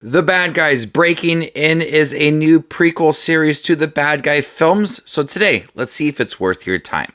The Bad Guys Breaking In is a new prequel series to the Bad Guy films, so today, let's see if it's worth your time.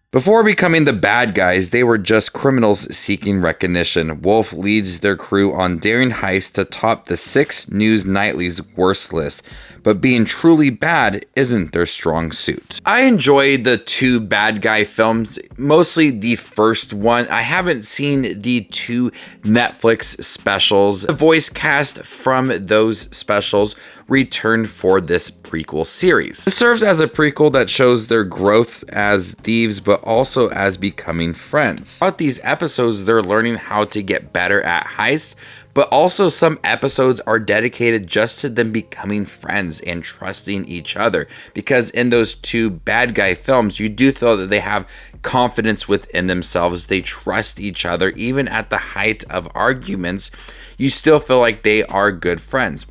Before becoming the bad guys, they were just criminals seeking recognition. Wolf leads their crew on daring heists to top the 6 news nightly's worst list, but being truly bad isn't their strong suit. I enjoyed the 2 bad guy films, mostly the first one. I haven't seen the 2 Netflix specials. The voice cast from those specials returned for this prequel series. It serves as a prequel that shows their growth as thieves, but also as becoming friends. Throughout these episodes, they're learning how to get better at heists, but also some episodes are dedicated just to them becoming friends and trusting each other. Because in those 2 bad guy films, you do feel that they have confidence within themselves. They trust each other. Even at the height of arguments, you still feel like they are good friends.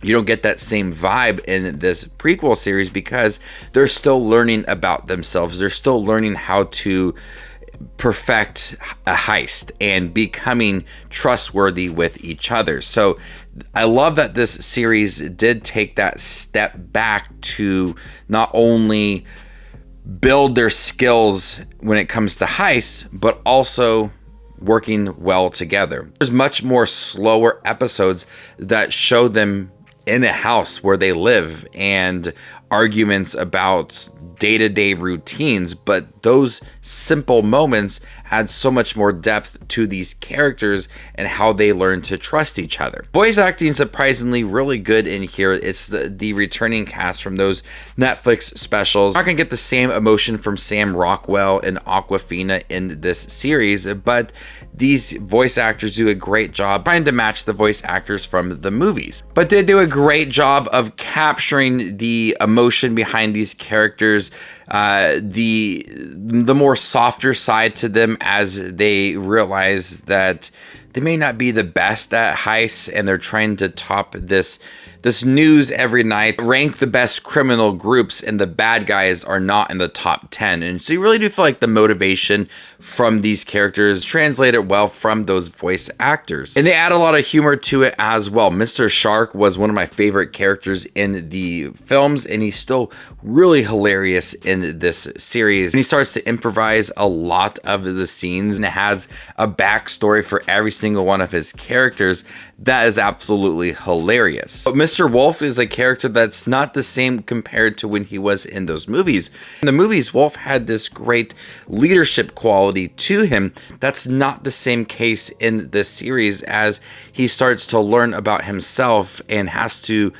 You don't get that same vibe in this prequel series because they're still learning about themselves. They're still learning how to perfect a heist and becoming trustworthy with each other. So I love that this series did take that step back to not only build their skills when it comes to heists, but also working well together. There's much more slower episodes that show them in a house where they live and arguments about day-to-day routines, but those simple moments add so much more depth to these characters and how they learn to trust each other. Voice acting surprisingly really good in here. It's the returning cast from those Netflix specials. Not gonna get the same emotion from Sam Rockwell and Awkwafina in this series, but these voice actors do a great job trying to match the voice actors from the movies. But they do a great job of capturing the emotion behind these characters, the more softer side to them as they realize that they may not be the best at heists and they're trying to top this news every night, rank the best criminal groups, and the bad guys are not in the top 10. And so you really do feel like the motivation from these characters translated well from those voice actors. And they add a lot of humor to it as well. Mr. Shark was one of my favorite characters in the films, and he's still really hilarious in this series. And he starts to improvise a lot of the scenes and has a backstory for every single one of his characters that is absolutely hilarious. But Mr. Wolf is a character that's not the same compared to when he was in those movies. In the movies, Wolf had this great leadership quality to him. That's not the same case in this series as he starts to learn about himself and has to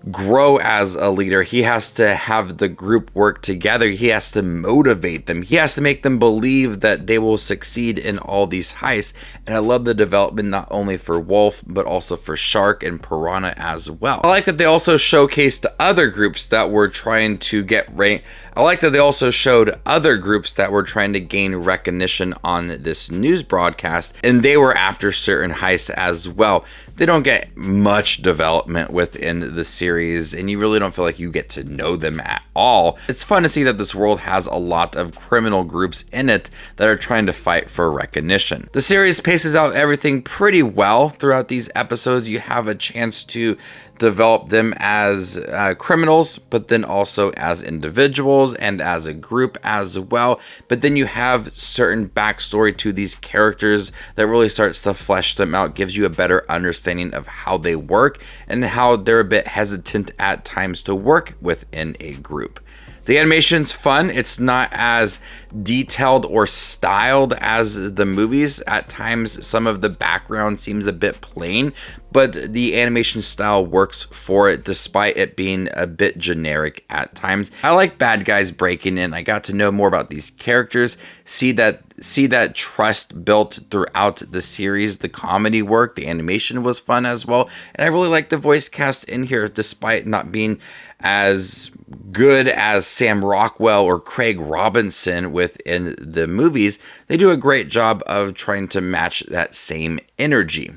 grow as a leader. He has to have the group work together. He has to motivate them. He has to make them believe that they will succeed in all these heists. And I love the development not only for Wolf, but also for Shark and Piranha as well. I like that they also showcased other groups that were trying to get ranked. I like that they also showed other groups that were trying to gain recognition on this news broadcast, and they were after certain heists as well. They don't get much development within the series, and you really don't feel like you get to know them at all. It's fun to see that this world has a lot of criminal groups in it that are trying to fight for recognition. The series paces out everything pretty well throughout these episodes. You have a chance to develop them as criminals, but then also as individuals and as a group as well. But then you have certain backstory to these characters that really starts to flesh them out, gives you a better understanding of how they work and how they're a bit hesitant at times to work within a group. The animation's fun. It's not as detailed or styled as the movies. At times, some of the background seems a bit plain, but the animation style works for it despite it being a bit generic at times. I like Bad Guys Breaking In. I got to know more about these characters, see that trust built throughout the series. The comedy work, the animation was fun as well, and I really like the voice cast in here despite not being as good as Sam Rockwell or Craig Robinson within the movies. They do a great job of trying to match that same energy.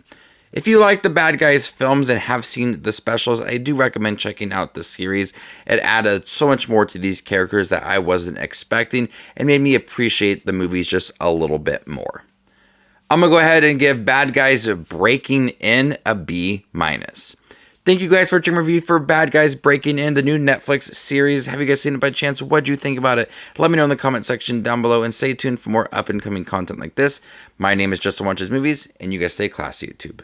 If you like the Bad Guys films and have seen the specials, I do recommend checking out the series. It added so much more to these characters that I wasn't expecting and made me appreciate the movies just a little bit more. I'm going to go ahead and give Bad Guys Breaking In a B-. Thank you guys for watching my review for Bad Guys Breaking In, the new Netflix series. Have you guys seen it by chance? What do you think about it? Let me know in the comment section down below, and stay tuned for more up-and-coming content like this. My name is Justin Watches Movies, and you guys stay classy, YouTube.